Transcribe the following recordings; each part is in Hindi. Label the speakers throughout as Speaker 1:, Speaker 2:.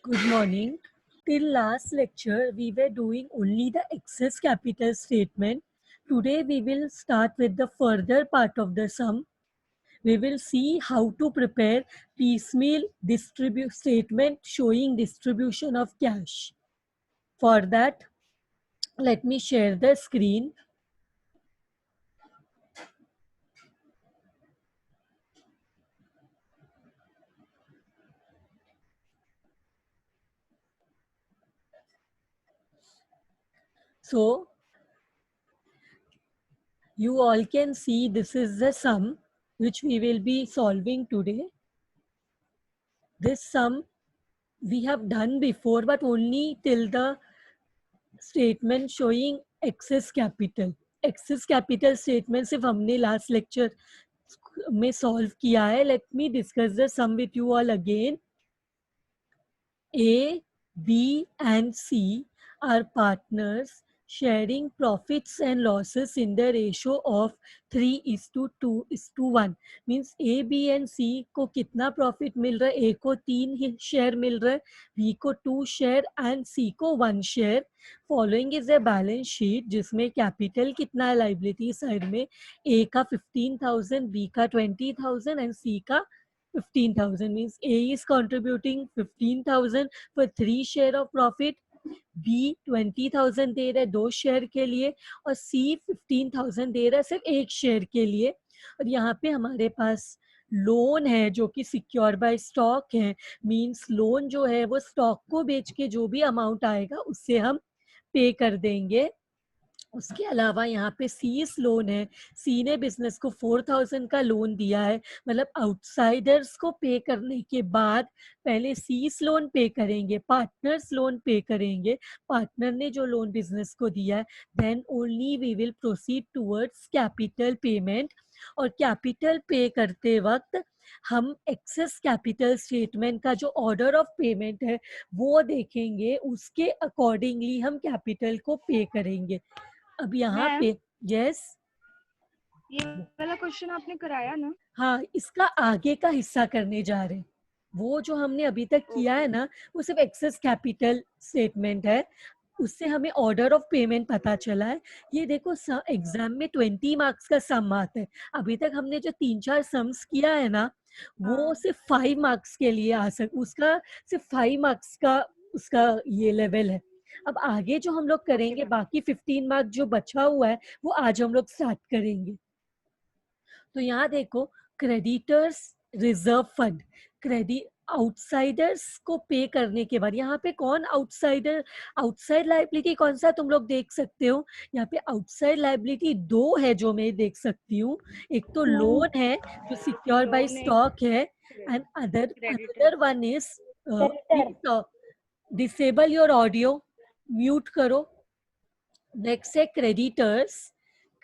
Speaker 1: Good morning. Till last lecture, we were doing only the excess capital statement. Today, we will start with the further part of the sum. We will see how to prepare piecemeal statement showing distribution of cash. For that, let me share the screen. So, you all can see this is the sum which we will be solving today. This sum we have done before, but only till the statement showing excess capital statement सिर्फ हमने लास्ट लेक्चर में सॉल्व किया है. Let me discuss the sum with you all again. A, B and C are partners sharing profits and losses in the ratio of 3:2:1. Means A, B and C को कितना प्रॉफिट मिल रहा है? A को 3 शेयर मिल रहा है, B को 2 शेयर एंड C को 1 share. Following is a balance sheet जिसमें कैपिटल कितना है लाइबिलिटी साइड में? A का 15,000, B का 20,000 एंड C का 15,000. Means A is contributing 15,000 for 3 share of profit, B 20,000 दे रहा है 2 शेयर के लिए और C 15,000 दे रहा है सिर्फ 1 शेयर के लिए. और यहाँ पे हमारे पास लोन है जो कि सिक्योर बाय स्टॉक है. मींस लोन जो है वो स्टॉक को बेच के जो भी अमाउंट आएगा उससे हम पे कर देंगे. उसके अलावा यहाँ पे सीज लोन है. सी ने बिजनेस को 4,000 का लोन दिया है. मतलब आउटसाइडर्स को पे करने के बाद पहले सीज लोन पे करेंगे, पार्टनर्स लोन पे करेंगे. पार्टनर ने जो लोन बिजनेस को दिया है, then only we will proceed towards capital payment. और कैपिटल पे करते वक्त हम एक्सेस कैपिटल स्टेटमेंट का जो ऑर्डर ऑफ पेमेंट है वो देखेंगे, उसके अकॉर्डिंगली हम कैपिटल को पे करेंगे. अब यहाँ पे यस,
Speaker 2: ये वाला क्वेश्चन आपने कराया ना?
Speaker 1: हाँ, इसका आगे का हिस्सा करने जा रहे हैं. वो जो हमने अभी तक किया है ना, वो सिर्फ एक्सेस कैपिटल स्टेटमेंट है. उससे हमें ऑर्डर ऑफ पेमेंट पता चला है. ये देखो एग्जाम में 20 मार्क्स का सम आता है. अभी तक हमने जो 3-4 सम्स किया है ना, वो सिर्फ 5 मार्क्स के लिए आ सक उसका सिर्फ 5 मार्क्स का उसका ये लेवल है. अब आगे जो हम लोग करेंगे, बाकी 15 मार्क्स जो बचा हुआ है वो आज हम लोग स्टार्ट करेंगे. तो यहाँ देखो, creditors reserve fund, credit outsiders को पे करने के बाद यहाँ पे कौन आउटसाइडर, आउटसाइड लाइबिलिटी कौन सा तुम लोग देख सकते हो. यहाँ पे आउटसाइड लाइबिलिटी 2 है जो मैं देख सकती हूँ. एक तो लोन है जो सिक्योर बाय स्टॉक है and other one is, disable your audio, mute करो. नेक्स्ट है क्रेडिटर्स.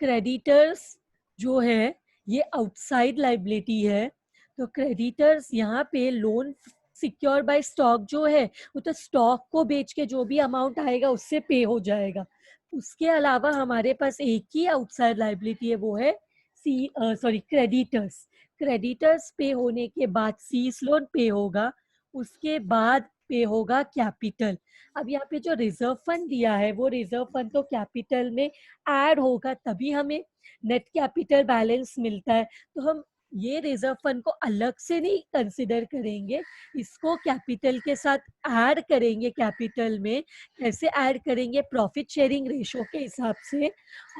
Speaker 1: क्रेडिटर्स जो है ये आउटसाइड लाइबिलिटी है. तो क्रेडिटर्स यहाँ पे लोन सिक्योर बाय स्टॉक जो है वो तो स्टॉक को बेच के जो भी अमाउंट आएगा उससे पे हो जाएगा. उसके अलावा हमारे पास एक ही आउटसाइड लाइबिलिटी है, वो है क्रेडिटर्स. क्रेडिटर्स पे होने के बाद सीज लोन पे होगा, उसके बाद पे होगा कैपिटल. अब यहाँ पे जो रिजर्व फंड दिया है वो रिजर्व फंड तो कैपिटल में ऐड होगा तभी हमें नेट कैपिटल बैलेंस मिलता है. तो हम ये रिजर्व फंड को अलग से नहीं कंसिडर करेंगे, इसको कैपिटल के साथ ऐड करेंगे. कैपिटल में कैसे ऐड करेंगे? प्रॉफिट शेयरिंग रेशो के हिसाब से.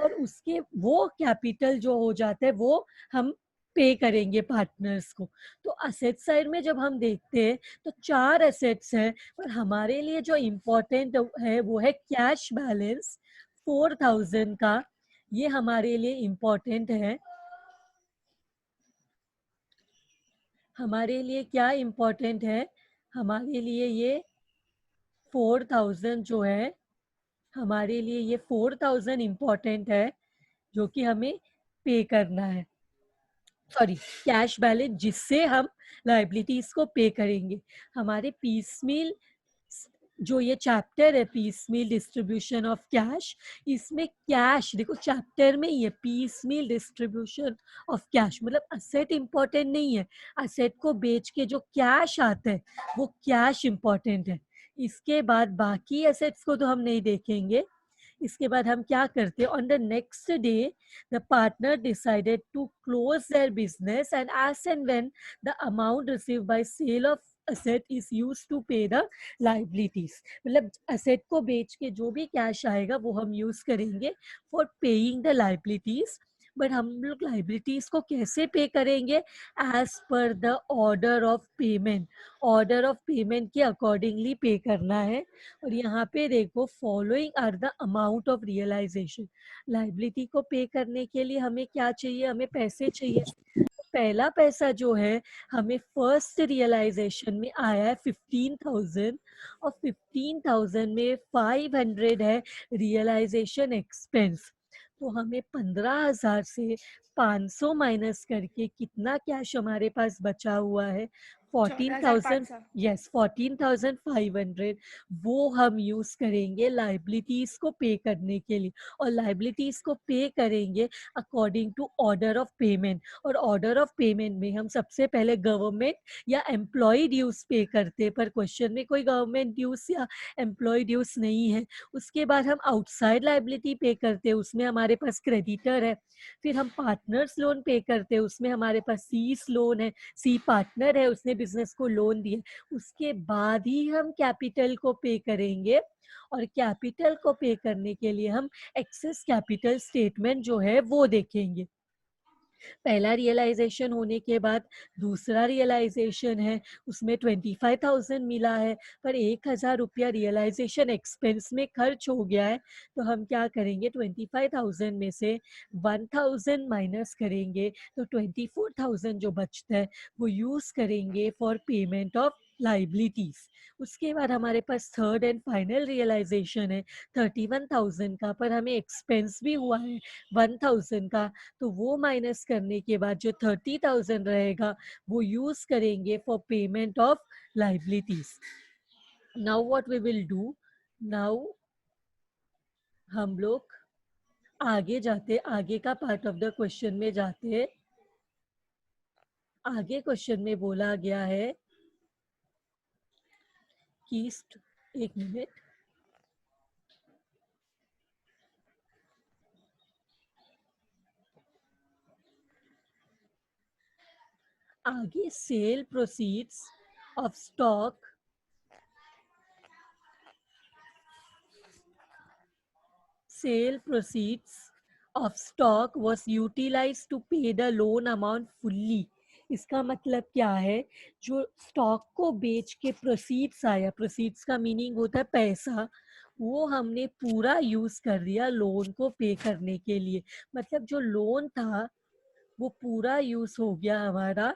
Speaker 1: और उसके वो कैपिटल जो हो जाता है वो हम पे करेंगे पार्टनर्स को. तो असेट साइड में जब हम देखते हैं तो 4 एसेट्स हैं, पर हमारे लिए जो इम्पोर्टेंट है वो है कैश बैलेंस 4,000 का. ये हमारे लिए इम्पोर्टेंट है. हमारे लिए क्या इम्पोर्टेंट है? हमारे लिए ये 4,000 जो है, हमारे लिए ये 4,000 इम्पोर्टेंट है जो कि हमें पे करना है. सॉरी, कैश बैलेंस जिससे हम लाइबिलिटीज को पे करेंगे. हमारे पीसमील जो ये चैप्टर है, पीसमील डिस्ट्रीब्यूशन ऑफ कैश, इसमें कैश देखो चैप्टर में ये पीसमील डिस्ट्रीब्यूशन ऑफ कैश, मतलब असेट इंपॉर्टेंट नहीं है. असेट को बेच के जो कैश आता है वो कैश इंपॉर्टेंट है. इसके बाद बाकी एसेट्स को तो हम नहीं देखेंगे। इसके बाद हम क्या करते हैं, on the next day the partner decided to close their business and as and when the amount receive by sale of asset is used to pay the liabilities। मतलब asset को बेच के जो भी कैश आएगा वो हम यूज करेंगे for paying the liabilities। But हम लोग लाइबिलिटीज को कैसे पे करेंगे, as per the order of payment, order of payment के अकॉर्डिंगली पे करना है। और यहाँ पे देखो following are the amount of realization. Liability को पे करने के लिए हमें क्या चाहिए, हमें पैसे चाहिए। पहला पैसा जो है हमें फर्स्ट रियलाइजेशन में आया है 15,000, और 15,000 में 500 है रियलाइजेशन एक्सपेंस। तो हमें 15,000 से 500 माइनस करके कितना कैश हमारे पास बचा हुआ है, 14,000।
Speaker 2: 14,500।
Speaker 1: यस, 14,500 वो हम यूज करेंगे लाइबिलिटीज को पे करने के लिए। और लाइबिलिटीज को पे करेंगे according to order of payment. और ऑर्डर ऑफ पेमेंट में हम सबसे पहले गवर्नमेंट या एम्प्लॉय ड्यूज पे करते, पर क्वेश्चन में कोई गवर्नमेंट ड्यूज या एम्प्लॉय ड्यूज नहीं है। उसके बाद हम आउटसाइड लाइबिलिटी पे करते, उसमें हमारे पास क्रेडिटर है। फिर हम पार्टनर्स लोन पे करते, उसमें हमारे पास सीस लोन है, सी पार्टनर है, उसने बिजनेस को लोन दिया। उसके बाद ही हम कैपिटल को पे करेंगे। और कैपिटल को पे करने के लिए हम एक्सेस कैपिटल स्टेटमेंट जो है वो देखेंगे। पहला रियलाइजेशन होने के बाद दूसरा रियलाइजेशन है, उसमें 25,000 मिला है, पर 1,000 रुपया रियलाइजेशन एक्सपेंस में खर्च हो गया है। तो हम क्या करेंगे, 25,000 में से 1,000 माइनस करेंगे, तो 24,000 जो बचता है वो यूज करेंगे फॉर पेमेंट ऑफ लाइबिलिटीज। उसके बाद हमारे पास थर्ड एंड फाइनल रियलाइजेशन है 31,000 का, पर हमें एक्सपेंस भी हुआ है 1,000 का। तो वो माइनस करने के बाद जो 30,000 रहेगा वो यूज करेंगे for payment of liabilities. Now what we will do, now हम लोग आगे जाते, आगे का पार्ट ऑफ द क्वेश्चन में जाते। आगे क्वेश्चन में बोला गया है कि एक मिनट, आगे sale proceeds of stock, sale proceeds of stock was utilized to pay the loan amount fully। इसका मतलब क्या है, जो स्टॉक को बेच के प्रोसीड्स आया, प्रोसीड्स का मीनिंग होता है पैसा, वो हमने पूरा यूज कर दिया लोन को पे करने के लिए। मतलब जो लोन था वो पूरा यूज हो गया हमारा।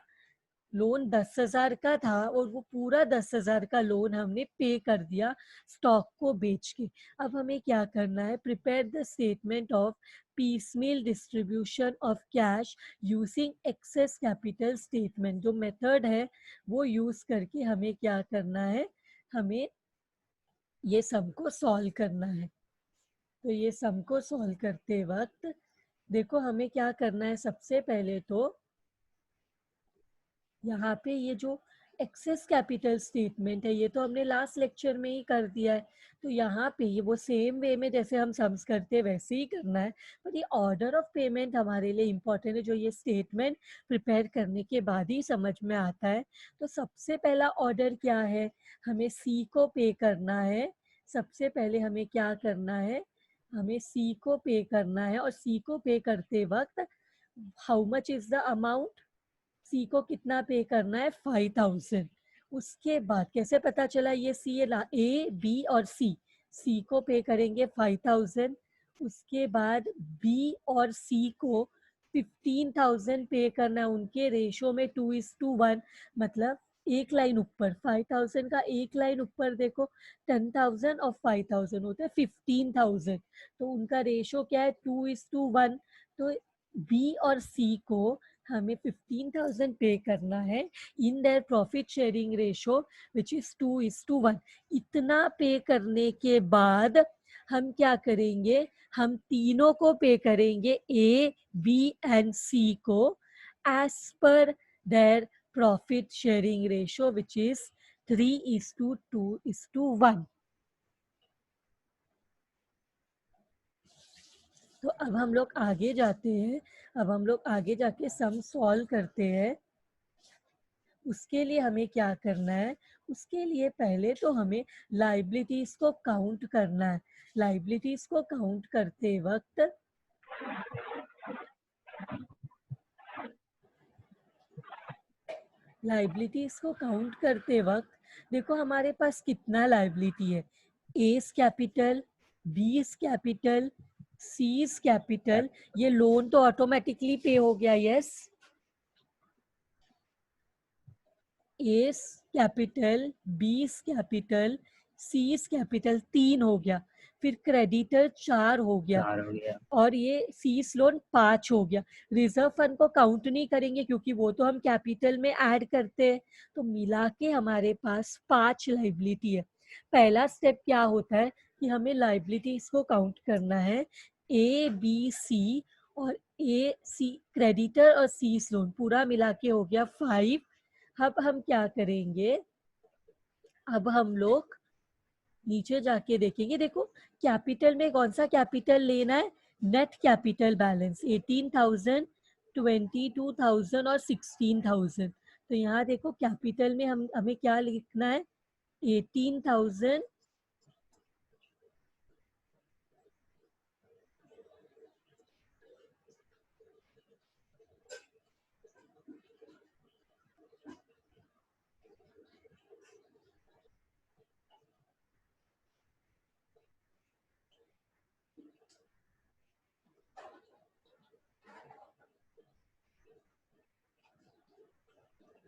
Speaker 1: लोन 10,000 का था और वो पूरा 10,000 का लोन हमने पे कर दिया स्टॉक को बेच के। अब हमें क्या करना है, prepare the statement of piecemeal distribution of cash using excess capital statement. जो मेथड है वो यूज करके हमें क्या करना है, हमें ये सम को सॉल्व करना है। तो ये सम को सॉल्व करते वक्त देखो हमें क्या करना है, सबसे पहले तो यहाँ पे ये जो एक्सेस कैपिटल स्टेटमेंट है ये तो हमने लास्ट लेक्चर में ही कर दिया है। तो यहाँ पे ये वो सेम वे में जैसे हम सम्स करते हैं वैसे ही करना है। पर ये ऑर्डर ऑफ पेमेंट हमारे लिए इम्पोर्टेंट है, जो ये स्टेटमेंट प्रिपेयर करने के बाद ही समझ में आता है। तो सबसे पहला ऑर्डर क्या है, हमें सी को पे करना है। सबसे पहले हमें क्या करना है, हमें सी को पे करना है। और सी को पे करते वक्त how much is the amount, C को कितना पे करना है, 5,000। उसके बाद कैसे पता चला ये सी है, ए बी और सी, सी को पे करेंगे 5,000। उसके बाद बी और सी को 15,000 पे करना है, उनके रेशो में 2:1। मतलब एक लाइन ऊपर 5,000 का, एक लाइन ऊपर देखो 10,000 और 5,000 होते हैं 15,000। तो उनका रेशो क्या है, 2:1। तो बी और सी को हमें 15,000 पे करना है in their profit sharing ratio which is 2:1। इतना पे करने के बाद हम क्या करेंगे, हम तीनों को पे करेंगे, ए बी एंड सी को, as per their profit sharing ratio which is 3:2:1। तो अब हम लोग आगे जाते हैं, अब हम लोग आगे जाके सम सॉल्व करते हैं। उसके लिए हमें क्या करना है, उसके लिए पहले तो हमें लाइबिलिटीज को काउंट करना है। लाइबिलिटीज को काउंट करते वक्त लाइबिलिटीज को काउंट करते वक्त देखो हमारे पास कितना लाइबिलिटी है। एस कैपिटल, बीस कैपिटल, सीज कैपिटल। ये लोन तो ऑटोमेटिकली पे हो गया, यस। एस कैपिटल, बीस कैपिटल, सीज कैपिटल 3 हो गया। फिर क्रेडिटर 4 हो गया,
Speaker 3: 4 हो गया।
Speaker 1: और ये सीस लोन 5 हो गया। रिजर्व फंड को काउंट नहीं करेंगे क्योंकि वो तो हम कैपिटल में ऐड करते हैं। तो मिला के हमारे पास 5 लाइबिलिटी है। पहला स्टेप क्या होता है कि हमें लाइबिलिटीज को काउंट करना है। ए बी सी, और ए सी क्रेडिटर और सीस लोन पूरा मिला के हो गया 5। अब हम क्या करेंगे, अब हम लोग नीचे जाके देखेंगे। देखो कैपिटल में कौन सा कैपिटल लेना है, नेट कैपिटल बैलेंस 18,000, 22,000 और 16,000। तो यहाँ देखो कैपिटल में हमें क्या लिखना है, 18,000,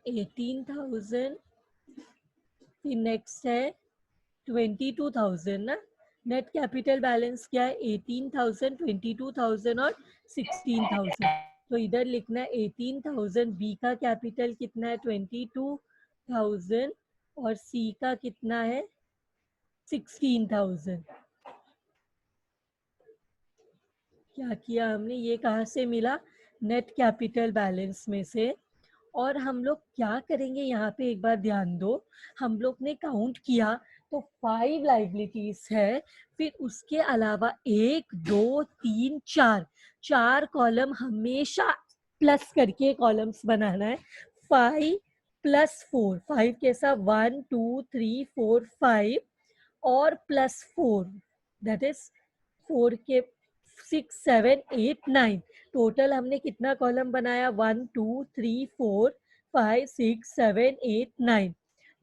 Speaker 1: 18,000, फिर नेक्स्ट है 22,000 ना। नेट कैपिटल बैलेंस क्या है, 18,000, 22,000 और 16,000। तो इधर लिखना है 18,000। बी का कैपिटल कितना है, 22,000, और सी का कितना है, 16,000। क्या किया हमने, ये कहाँ से मिला, नेट कैपिटल बैलेंस में से। और हम लोग क्या करेंगे यहाँ पे एक बार ध्यान दो, हम लोग ने काउंट किया तो 5 लाइबिलिटीज है। फिर उसके अलावा 1 2 3 4, 4 कॉलम हमेशा प्लस करके कॉलम्स बनाना है। 5 प्लस 4, 5 कैसा, 1 2 3 4 5, और प्लस 4, दैट इज 4 के 6 7 8 9। टोटल हमने कितना कॉलम बनाया, 1 2 3 4 5 6 7 8 9।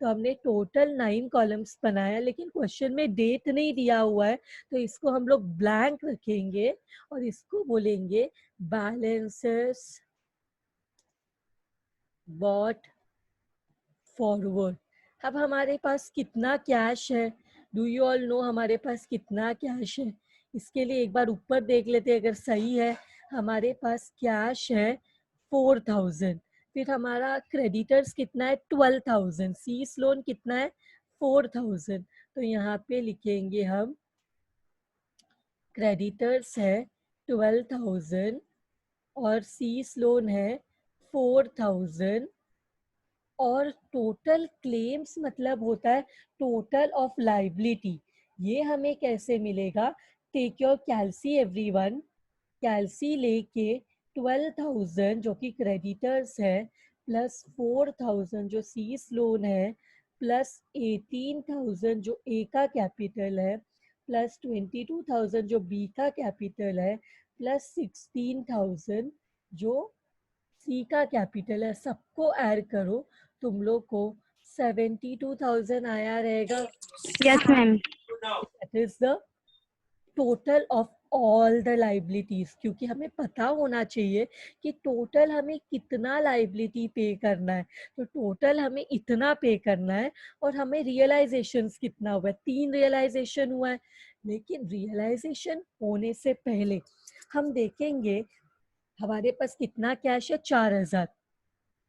Speaker 1: तो हमने टोटल 9 कॉलम्स बनाया, लेकिन क्वेश्चन में डेट नहीं दिया हुआ है, तो इसको हम लोग ब्लैंक रखेंगे और इसको बोलेंगे बैलेंसेस बॉट फॉरवर्ड। अब हमारे पास कितना कैश है, डू यू ऑल नो हमारे पास कितना कैश है। इसके लिए एक बार ऊपर देख लेते हैं, अगर सही है। हमारे पास कैश है 4,000। फिर हमारा क्रेडिटर्स कितना है, 12,000। सीस लोन कितना है, 4,000। तो यहाँ पे लिखेंगे हम क्रेडिटर्स है 12,000 और सीस लोन है 4,000, और टोटल क्लेम्स मतलब होता है टोटल ऑफ लाइबिलिटी। ये हमें कैसे मिलेगा, टेक योर कैलसी एवरीवन। कैलसी लेके 12,000 जो कि क्रेडिटर्स है, प्लस 4,000 जो सीस लोन है, प्लस 18,000 जो ए का कैपिटल है, प्लस 22,000 जो बी का कैपिटल है, प्लस 16,000 जो सी का कैपिटल है। सबको ऐड करो, तुम लोग को 72,000 आया रहेगा।
Speaker 2: Yes ma'am.
Speaker 1: That is the total of all the liabilities. क्योंकि हमें पता होना चाहिए कि टोटल हमें कितना लाइबिलिटी पे करना है। तो टोटल हमें इतना पे करना है, और हमें रियलाइजेशन कितना हुआ है, 3 रियलाइजेशन हुआ है। लेकिन रियलाइजेशन होने से पहले हम देखेंगे हमारे पास कितना कैश है, 4,000।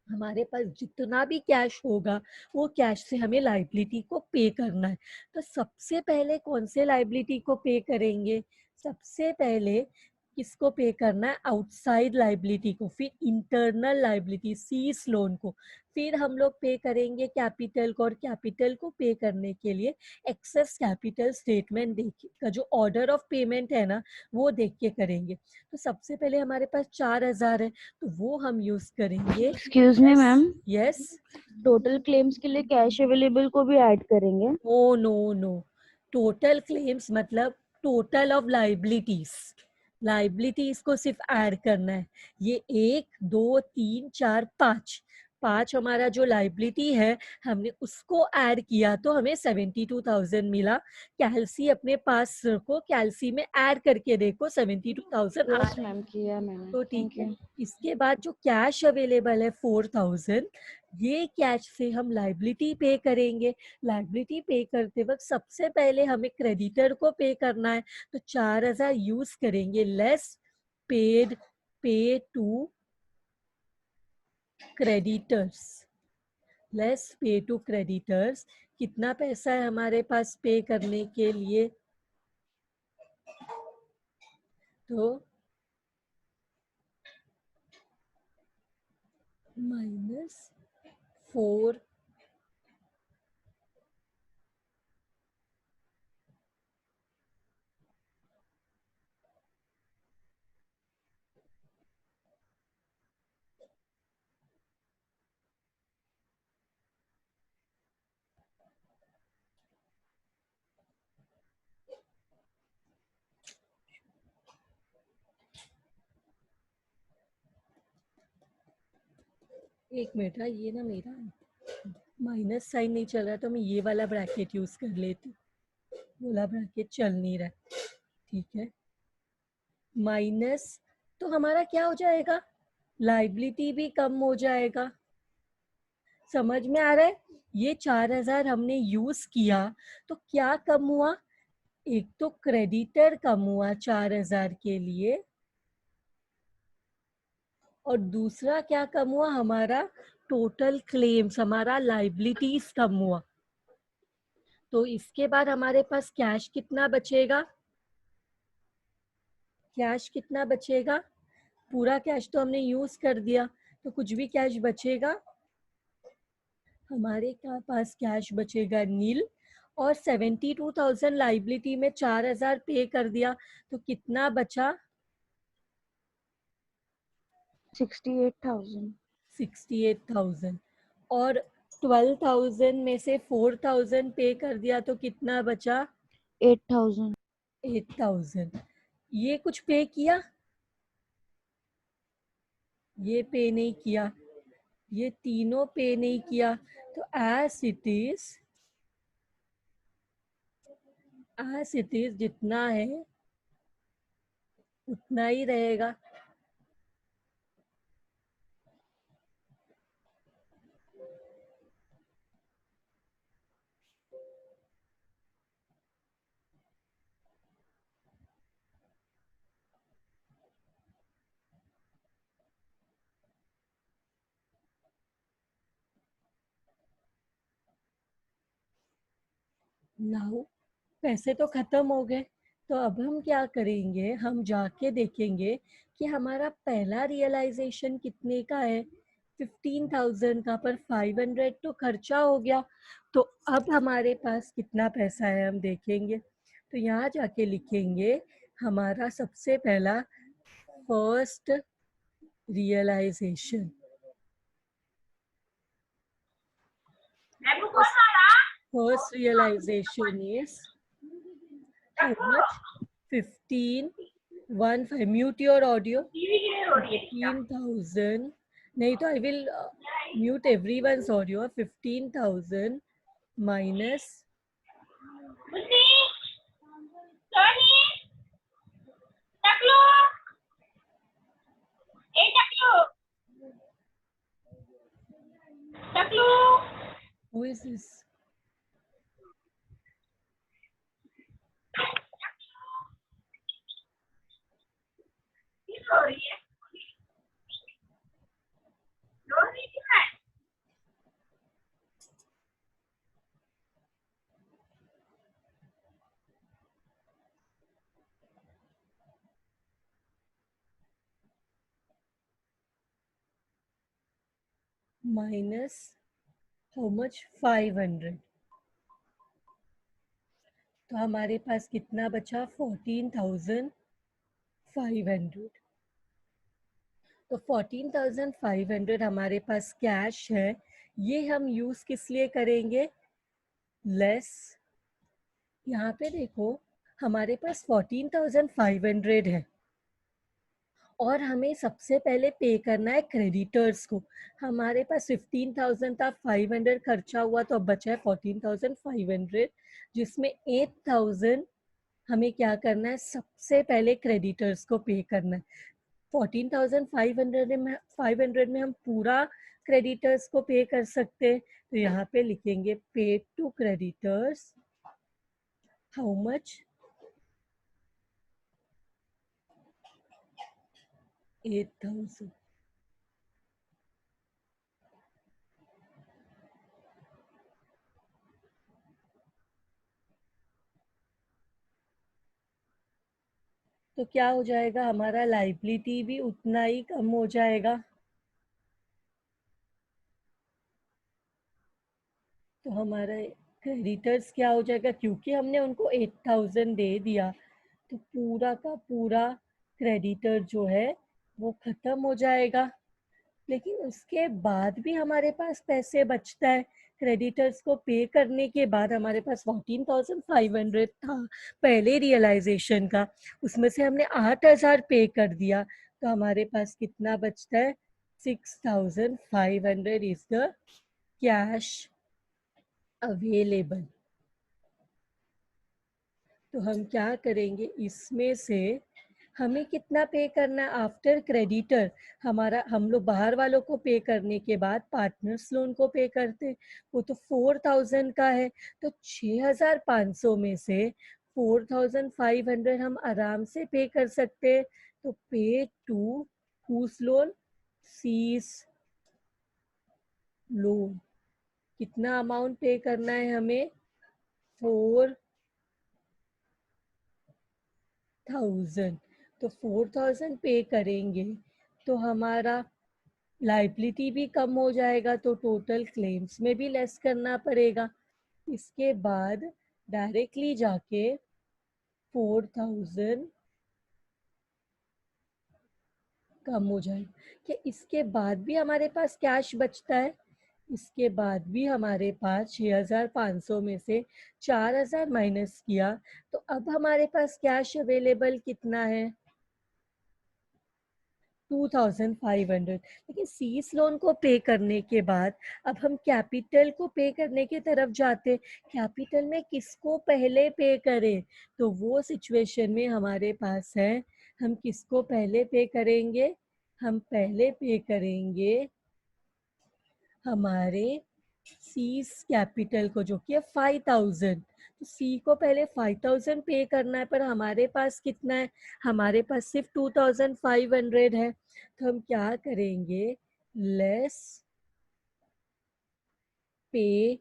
Speaker 1: हमारे पास जितना भी कैश होगा वो कैश से हमें लाइबिलिटी को पे करना है। तो सबसे पहले कौन से लाइबिलिटी को पे करेंगे, सबसे पहले किसको पे करना है, आउटसाइड लाइबिलिटी को, फिर इंटरनल लाइबिलिटी सीज लोन को, फिर हम लोग पे करेंगे कैपिटल को, और कैपिटल को पे करने के लिए एक्सेस कैपिटल स्टेटमेंट देख का जो ऑर्डर ऑफ पेमेंट है ना वो देख के करेंगे। तो सबसे पहले हमारे पास 4,000 है तो वो हम यूज करेंगे।
Speaker 3: Excuse me ma'am,
Speaker 1: yes,
Speaker 3: total claims के लिए कैश अवेलेबल को भी ऐड करेंगे?
Speaker 1: No no no, total claims मतलब टोटल ऑफ लाइबिलिटीज, लाइबिलिटीज को सिर्फ ऐड करना है। ये 1 2 3 4 5 5 हमारा जो लाइबिलिटी है हमने उसको ऐड किया तो हमें 72,000 मिला। कैलसी अपने पास रखो, कैलसी में ऐड करके देखो 72,000 आ
Speaker 3: यस
Speaker 1: रहा है
Speaker 3: मैम, किया मैंने।
Speaker 1: तो ठीक
Speaker 3: थैंक
Speaker 1: है।
Speaker 3: यू।
Speaker 1: इसके बाद जो कैश अवेलेबल है 4,000, ये कैश से हम लाइबिलिटी पे करेंगे। लाइबिलिटी पे करते वक्त सबसे पहले हमें क्रेडिटर को पे करना है तो 4,000 यूज करेंगे, लेस पेड, पे टू क्रेडिटर्स, लेस पे टू क्रेडिटर्स। कितना पैसा है हमारे पास पे करने के लिए, तो -4, एक मिनट, ये ना मेरा माइनस साइन नहीं चल रहा तो मैं ये वाला ब्रैकेट यूज कर लेती हूँ, वाला ब्रैकेट चल नहीं रहा है, ठीक है। माइनस, तो हमारा क्या हो जाएगा, लाइबिलिटी भी कम हो जाएगा। समझ में आ रहा है, ये 4,000 हमने यूज किया तो क्या कम हुआ, एक तो क्रेडिटर कम हुआ 4,000 के लिए, और दूसरा क्या कम हुआ, हमारा टोटल क्लेम्स, हमारा लाइबिलिटीज कम हुआ। तो इसके बाद हमारे पास कैश कितना बचेगा, कैश कितना बचेगा, पूरा कैश तो हमने यूज कर दिया तो कुछ भी कैश बचेगा, हमारे पास कैश बचेगा नील। और 72,000 लाइबिलिटी में 4,000 पे कर दिया तो कितना बचा,
Speaker 3: 68,000।
Speaker 1: 68,000। और 12,000 में से 4,000 पे कर दिया तो कितना बचा,
Speaker 3: 8,000।
Speaker 1: 8,000। ये कुछ पे किया, ये पे नहीं किया, ये तीनों पे नहीं किया, तो एज इट इज जितना है उतना ही रहेगा। नाउ पैसे तो खत्म हो गए, तो अब हम क्या करेंगे, हम जाके देखेंगे कि हमारा पहला रियलाइजेशन कितने का है, 15,000 का, पर 500 तो खर्चा हो गया। तो अब हमारे पास कितना पैसा है हम देखेंगे, तो यहाँ जाके लिखेंगे हमारा सबसे पहला first realization, first realization is how much, 15, 1 5, mute your audio, 15,000, नहीं तो I will mute everyone's audio, 15,000 minus who is this, minus how much 500, तो हमारे पास कितना बचा 14,500। तो 14,500 हमारे पास कैश है, ये हम यूज किस लिए करेंगे, लेस, यहाँ पे देखो हमारे पास 14,500 है और हमें सबसे पहले पे करना है क्रेडिटर्स को। हमारे पास 15,000 था, 500 खर्चा हुआ तो अब बचा है 14,500, जिसमें 8,000 हमें क्या करना है, सबसे पहले क्रेडिटर्स को पे करना है। 14,500 में हम पूरा क्रेडिटर्स को पे कर सकते हैं, तो यहाँ पे लिखेंगे पे टू क्रेडिटर्स हाउ मच, 8,000। तो क्या हो जाएगा, हमारा लाइबिलिटी भी उतना ही कम हो जाएगा। तो हमारा क्रेडिटर्स क्या हो जाएगा, क्योंकि हमने उनको 8,000 दे दिया तो पूरा का पूरा क्रेडिटर जो है वो खत्म हो जाएगा। लेकिन उसके बाद भी हमारे पास पैसे बचता है, क्रेडिटर्स को पे करने के बाद हमारे पास 14,500 था पहले रियलाइजेशन का, उसमें से हमने 8,000 पे कर दिया, तो हमारे पास कितना बचता है, 6,500 इज द कैश अवेलेबल। तो हम क्या करेंगे, इसमें से हमें कितना पे करना है आफ्टर क्रेडिटर, हमारा हम लोग बाहर वालों को पे करने के बाद पार्टनर्स लोन को पे करते हैं, वो तो 4,000 का है, तो 6,500 में से 4,500 हम आराम से पे कर सकते हैं। तो pay to whose loan, C's loan, कितना अमाउंट पे करना है हमें, 4,000। तो 4,000 पे करेंगे तो हमारा लाइबिलिटी भी कम हो जाएगा, तो टोटल क्लेम्स में भी लेस करना पड़ेगा। इसके बाद डायरेक्टली जाके 4,000 कम हो जाएगा। कि इसके बाद भी हमारे पास कैश बचता है, इसके बाद भी हमारे पास 6,500 में से 4,000 माइनस किया, तो अब हमारे पास कैश अवेलेबल कितना है, 2,500। लेकिन सीज लोन को पे करने के बाद अब हम कैपिटल को पे करने की तरफ जाते, कैपिटल में किसको पहले पे करें, तो वो सिचुएशन में हमारे पास है, हम किसको पहले पे करेंगे, हम पहले पे करेंगे हमारे सीज कैपिटल को, जो कि है 5,000। तो सी को पहले 5,000 पे करना है, पर हमारे पास कितना है, हमारे पास सिर्फ 2,500 है, तो हम क्या करेंगे, लेस पे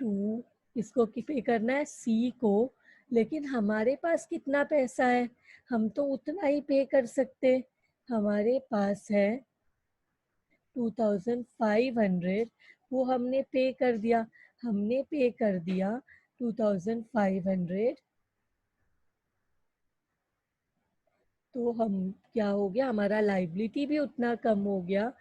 Speaker 1: टू, इसको पे करना है सी को, लेकिन हमारे पास कितना पैसा है, हम तो उतना ही पे कर सकते, हमारे पास है 2,500, वो हमने पे कर दिया, हमने पे कर दिया 2,500। तो हम क्या हो गया, हमारा लाइबिलिटी भी उतना कम हो गया,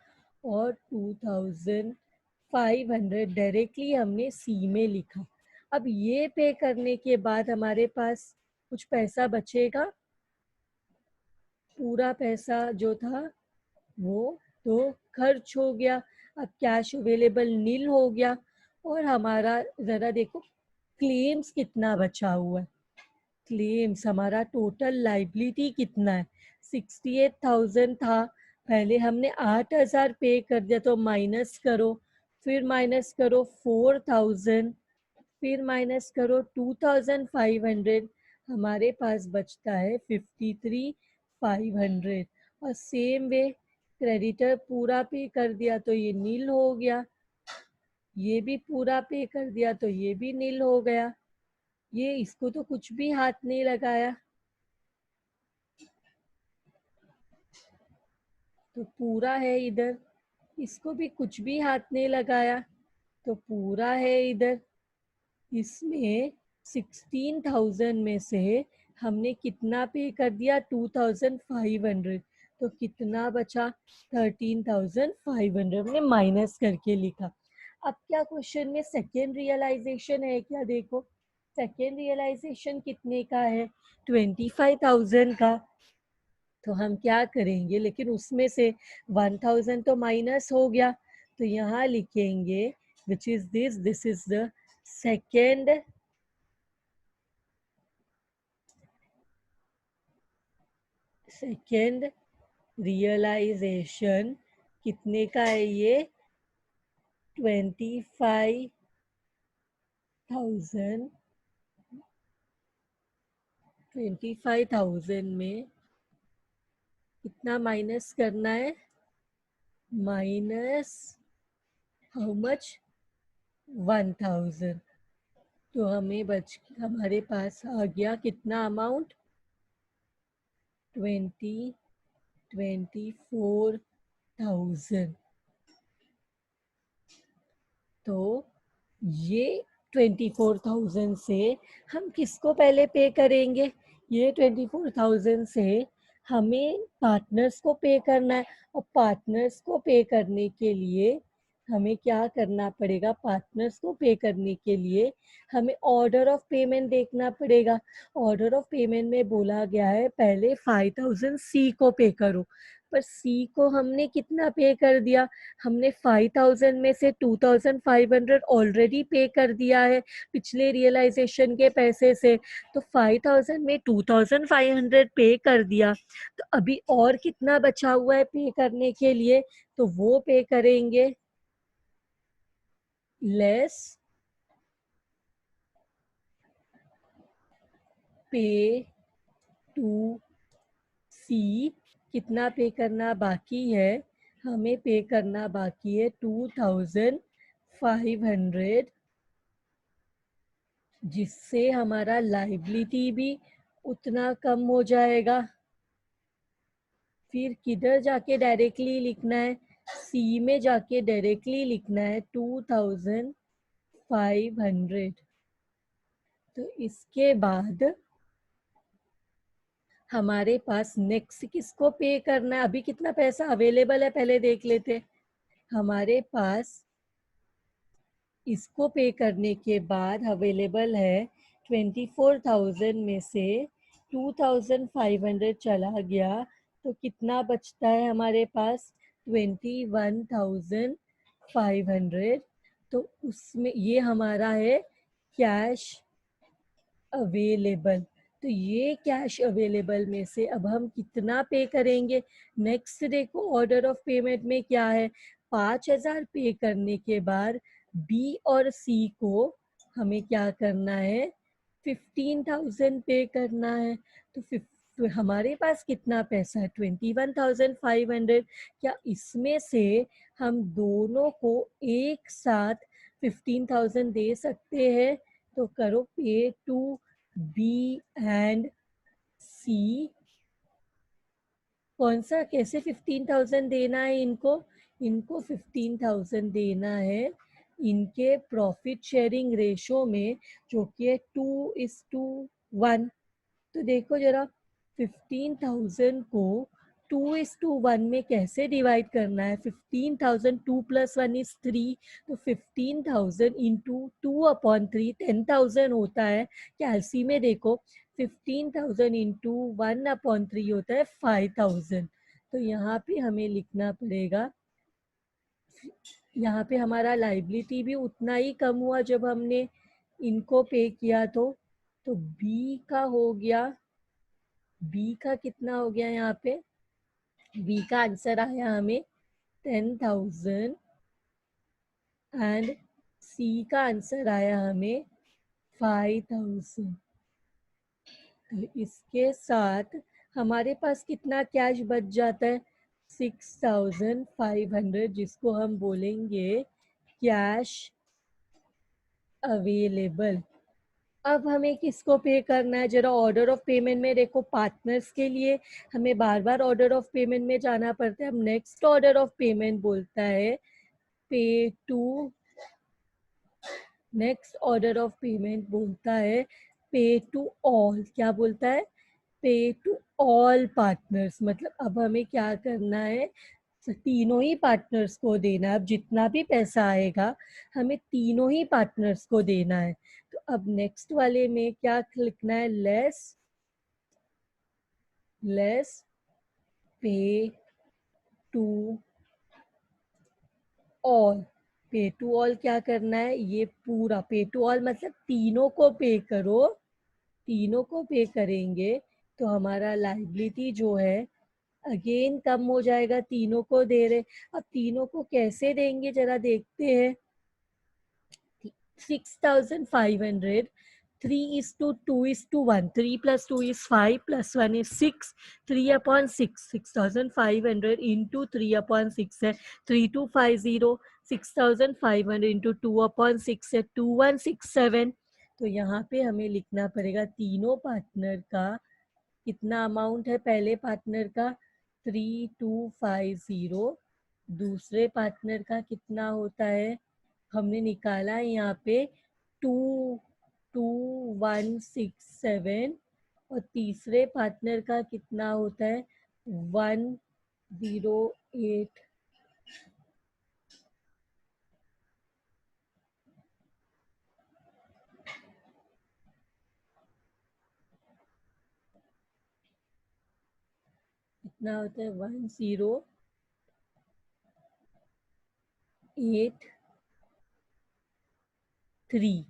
Speaker 1: और 2,500 डायरेक्टली हमने सी में लिखा। अब ये पे करने के बाद हमारे पास कुछ पैसा बचेगा, पूरा पैसा जो था वो तो खर्च हो गया, अब कैश अवेलेबल नील हो गया। और हमारा जरा देखो क्लेम्स कितना बचा हुआ है, क्लेम्स हमारा टोटल लाइबिलिटी कितना है, 68,000 था, पहले हमने 8,000 पे कर दिया, तो माइनस करो, फिर माइनस करो 4,000, फिर माइनस करो 2,500, हमारे पास बचता है 53,500। और सेम वे क्रेडिटर पूरा पे कर दिया तो ये नील हो गया, ये भी पूरा पे कर दिया तो ये भी नील हो गया, ये इसको तो कुछ भी हाथ नहीं लगाया, तो पूरा है इधर। इसको भी कुछ भी हाथ नहीं लगाया, तो पूरा है इधर। इसमें 16,000 में से हमने कितना पे कर दिया, 2,500, तो कितना बचा, 13,500 हमने माइनस करके लिखा। अब क्या क्वेश्चन में सेकेंड रियलाइजेशन है क्या, देखो सेकेंड रियलाइजेशन कितने का है, 25,000 का। तो हम क्या करेंगे, लेकिन उसमें से 1,000 तो माइनस हो गया, तो यहाँ लिखेंगे which is this is the second realization. कितने का है ये, 25,000। 25,000 में कितना माइनस करना है, माइनस हाउ मच, 1,000। तो हमारे पास आ गया कितना अमाउंट, 24,000। तो ये 24,000 से हम किसको पहले पे करेंगे, ये 24,000 से हमें पार्टनर्स को पे करना है। और पार्टनर्स को पे करने के लिए हमें क्या करना पड़ेगा, पार्टनर्स को पे करने के लिए हमें ऑर्डर ऑफ पेमेंट देखना पड़ेगा। ऑर्डर ऑफ पेमेंट में बोला गया है पहले 5,000 सी को पे करो, पर सी को हमने कितना पे कर दिया, हमने 5,000 में से 2,500 ऑलरेडी पे कर दिया है पिछले रियलाइजेशन के पैसे से। तो 5,000 में 2,500 पे कर दिया, तो अभी और कितना बचा हुआ है पे करने के लिए, तो वो पे करेंगे लेस पे टू सी। कितना पे करना बाकी है, हमें पे करना बाकी है 2,500, जिससे हमारा लाइबिलिटी भी उतना कम हो जाएगा। फिर किधर जाके डायरेक्टली लिखना है, सी में जाके डायरेक्टली लिखना है 2,500। तो इसके बाद हमारे पास नेक्स्ट किसको पे करना है, अभी कितना पैसा अवेलेबल है पहले देख लेते। हमारे पास इसको पे करने के बाद अवेलेबल है 24,000 में से 2,500 चला गया, तो कितना बचता है हमारे पास, 21,500। तो उसमें ये हमारा है कैश अवेलेबल। तो ये कैश अवेलेबल में से अब हम कितना पे करेंगे, नेक्स्ट देखो ऑर्डर ऑफ पेमेंट में क्या है, 5,000 पे करने के बाद बी और सी को हमें क्या करना है, 15,000 पे करना है। तो हमारे पास कितना पैसा है, 21,500। क्या इसमें से हम दोनों को एक साथ 15,000 दे सकते हैं, तो करो पे टू बी एंड सी। कौन सा, कैसे 15,000 देना है इनको, इनको 15,000 देना है इनके प्रॉफिट शेयरिंग रेशो में, जो कि है 2:1। तो देखो जरा 15,000 को 2:1 में कैसे डिवाइड करना है, 15,000 2 + 1 = 3, तो 15,000 इंटू 2/3 10,000 होता है। कैलसी में देखो 15,000 इंटू 1/3 होता है 5,000। तो यहाँ पे हमें लिखना पड़ेगा, यहाँ पे हमारा लाइबिलिटी भी उतना ही कम हुआ जब हमने इनको पे किया। तो बी का हो गया, बी का कितना हो गया, यहाँ पे बी का आंसर आया हमें 10,000 एंड सी का आंसर आया हमें 5,000। तो इसके साथ हमारे पास कितना कैश बच जाता है, 6,500, जिसको हम बोलेंगे कैश अवेलेबल। अब हमें किसको पे करना है जरा ऑर्डर ऑफ पेमेंट में देखो, पार्टनर्स के लिए हमें बार बार ऑर्डर ऑफ पेमेंट में जाना पड़ता है। अब नेक्स्ट ऑर्डर ऑफ पेमेंट बोलता है pay to, next order of payment बोलता है पे टू ऑल। क्या बोलता है? Pay to all partners. मतलब अब हमें क्या करना है, तीनों ही पार्टनर्स को देना है। अब जितना भी पैसा आएगा हमें तीनों ही पार्टनर्स को देना है। तो अब नेक्स्ट वाले में क्या लिखना है, लेस पे टू ऑल। पे टू ऑल क्या करना है, ये पूरा पे टू ऑल मतलब तीनों को पे करो, तीनों को पे करेंगे तो हमारा लाइबिलिटी जो है अगेन कम हो जाएगा, तीनों को दे रहे। अब तीनों को कैसे देंगे जरा देखते हैं। 6,500, 3:2:1, 3 plus 2 is 5 plus 1 is 6, 3/6, 6,500 into 3/6 है 3250, 6,500 into 2/6 है 2167। तो यहाँ पे हमें लिखना पड़ेगा तीनों पार्टनर का कितना अमाउंट है, पहले पार्टनर का 3250, दूसरे पार्टनर का कितना होता है, हमने निकाला है यहाँ पे 22167, और तीसरे पार्टनर का कितना होता है 108। कितना होता है 108,3।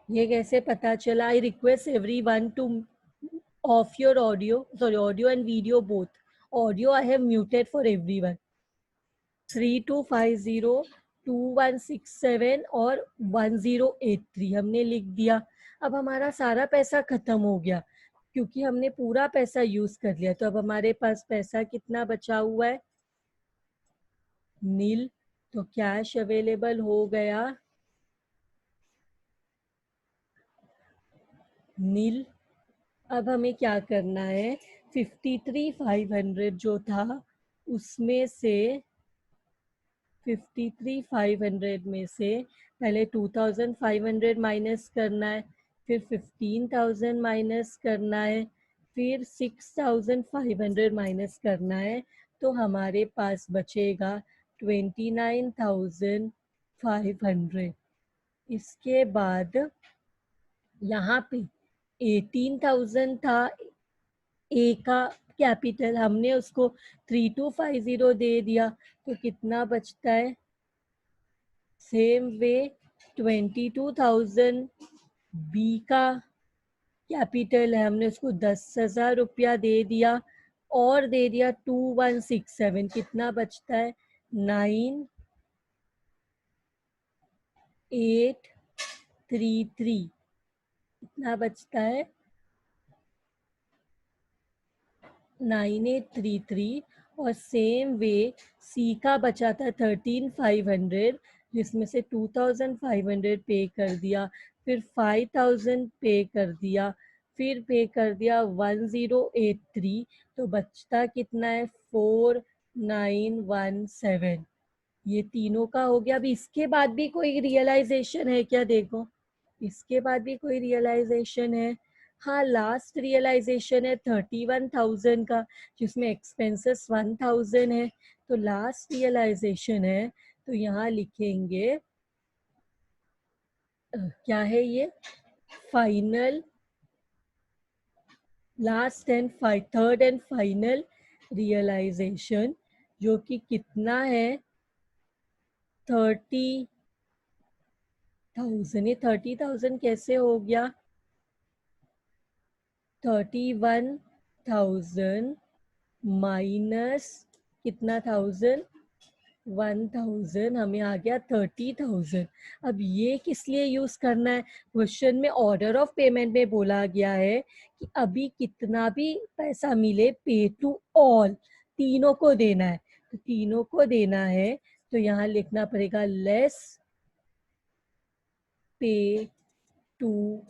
Speaker 1: ये कैसे पता चला? I request everyone two of your audio, sorry audio and video both. Audio I have muted for everyone. 3250, 2167 और 1083 हमने लिख दिया। अब हमारा सारा पैसा खत्म हो गया क्योंकि हमने पूरा पैसा यूज कर लिया। तो अब हमारे पास पैसा कितना बचा हुआ है, नील। तो कैश अवेलेबल हो गया नील। अब हमें क्या करना है, 53,500 जो था उसमें से 53,500 में से पहले 2,500 माइनस करना है, फिर 15,000 माइनस करना है, फिर 6,500 माइनस करना है। तो हमारे पास बचेगा 29,500। इसके बाद यहाँ पे 18,000 था ए का कैपिटल, हमने उसको 3250 दे दिया। तो कितना बचता है, सेम वे 22,000 बी का कैपिटल है, हमने उसको 10,000 रुपया दे दिया और दे दिया 2167। कितना बचता है 9833। कितना बचता है 9833। और सेम वे सी का बचा था 13,500 जिसमें से 2,500 पे कर दिया, फिर 5,000 पे कर दिया, फिर पे कर दिया 1083। तो बचता कितना है 4917। ये तीनों का हो गया। अब इसके बाद भी कोई रियलाइजेशन है क्या, देखो इसके बाद भी कोई रियलाइजेशन है। हाँ, लास्ट रियलाइजेशन है 31,000 का जिसमें एक्सपेंसेस 1,000 है। तो लास्ट रियलाइजेशन है तो यहाँ लिखेंगे क्या है ये, final, last and third and final realization, जो कि कितना है 30,000। ये 30,000 कैसे हो गया, 31,000 माइनस कितना 1000, 1000, हमें आ गया 30,000। अब ये किस लिए यूज करना है, क्वेश्चन में ऑर्डर ऑफ पेमेंट में बोला गया है कि अभी कितना भी पैसा मिले पे टू ऑल, तीनों को देना है। तो तीनों को देना है तो यहाँ लिखना पड़ेगा लेस पे टू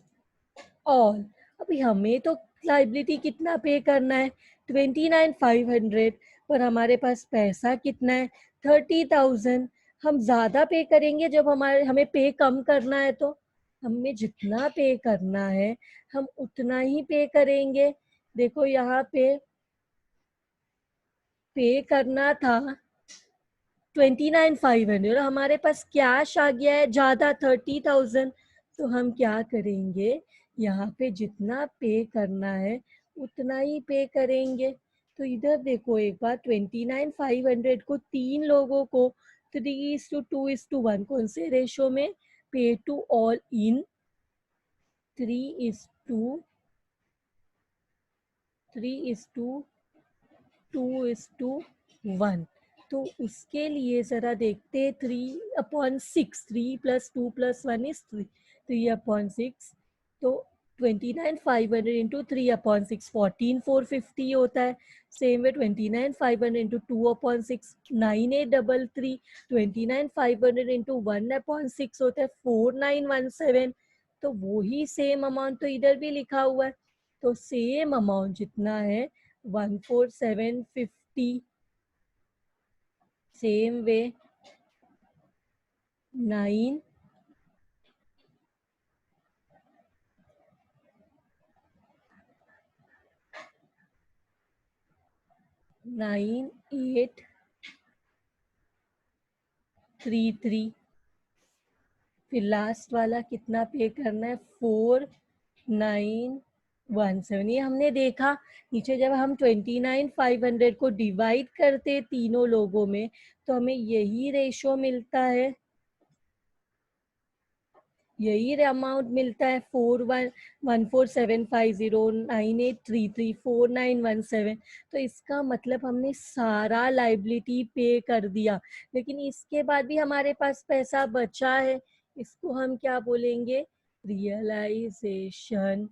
Speaker 1: ऑल। अभी हमें तो लाइबिलिटी कितना पे करना है 29,500, पर हमारे पास पैसा कितना है 30,000। हम ज़्यादा पे करेंगे जब हमें पे कम करना है, तो हमें जितना पे करना है हम उतना ही पे करेंगे। देखो यहाँ पे करना था 29,500 और हमारे पास कैश आ गया है ज़्यादा 30,000। तो हम क्या करेंगे, यहाँ पे जितना पे करना है उतना ही पे करेंगे। तो इधर देखो एक बार 29,500 को 3 लोगों को 3:2:1 कौन से रेशो में, पे टू ऑल इन 3:2:1। तो उसके लिए जरा देखते 3/6, 3+2+1 3/6। तो 29,500 इंटू 3/6 14,450 होता है। Same way 29,500 into 2/6 9,833। 29,500 इंटू 1/6 होता है 4,917। तो वही सेम अमाउंट तो इधर भी लिखा हुआ है। तो सेम अमाउंट जितना है 14750, सेम वे 9 9,833। फिर लास्ट वाला कितना पे करना है 4,917। ये हमने देखा नीचे जब हम 29,500 को डिवाइड करते तीनों लोगों में तो हमें यही रेशो मिलता है, यही अमाउंट मिलता है 41,14750,9,833,4917। तो इसका मतलब हमने सारा लाइबिलिटी पे कर दिया, लेकिन इसके बाद भी हमारे पास पैसा बचा है। इसको हम क्या बोलेंगे, रियलाइजेशन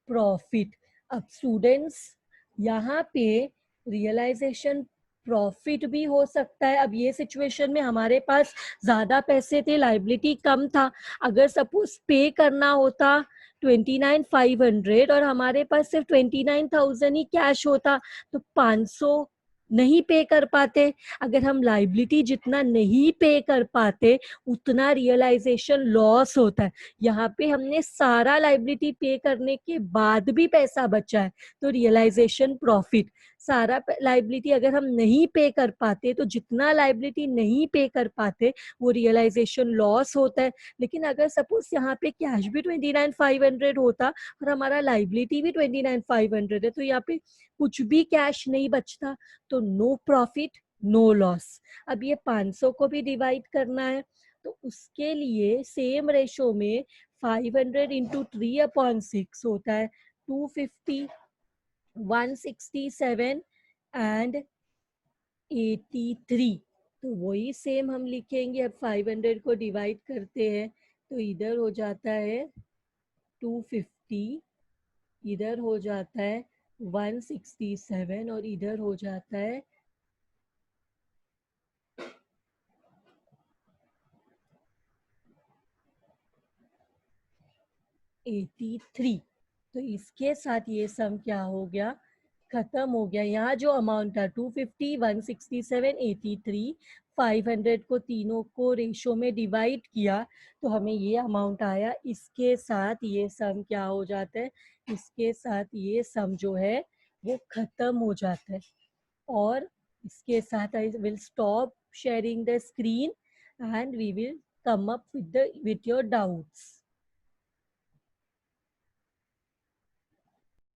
Speaker 1: प्रॉफिट। अब स्टूडेंट्स यहाँ पे रियलाइजेशन प्रॉफिट भी हो सकता है। अब ये सिचुएशन में हमारे पास ज्यादा पैसे थे, लाइबिलिटी कम था। अगर सपोज पे करना होता 29,500 और हमारे पास सिर्फ 29,000 ही कैश होता तो 500 नहीं पे कर पाते। अगर हम लाइबिलिटी जितना नहीं पे कर पाते उतना रियलाइजेशन लॉस होता है। यहाँ पे हमने सारा लाइबिलिटी पे करने के बाद भी पैसा बचा है तो रियलाइजेशन प्रॉफिट। सारा लाइबिलिटी अगर हम नहीं पे कर पाते तो जितना लाइबिलिटी नहीं पे कर पाते वो रियलाइजेशन लॉस होता है। लेकिन अगर सपोज यहाँ पे कैश भी 29,500 होता और हमारा लाइबिलिटी भी 29,500 है तो यहाँ पे कुछ भी कैश नहीं बचता, तो नो प्रॉफिट नो लॉस। अब ये 500 को भी डिवाइड करना है तो उसके लिए सेम रेशो में 500 इंटू 3/6 होता है 250, 167 एंड 83। तो वही सेम हम लिखेंगे। अब 500 को डिवाइड करते हैं तो इधर हो जाता है 250, इधर हो जाता है 167 और इधर हो जाता है 83। तो इसके साथ ये सम क्या हो गया, खत्म हो गया। यहाँ जो अमाउंट था 250, 167, 83, 500 को तीनों को रेशो में डिवाइड किया तो हमें ये अमाउंट आया। इसके साथ ये सम क्या हो जाता है, इसके साथ ये सम जो है वो खत्म हो जाता है। और इसके साथ I will stop sharing the screen and we will come up with your doubts.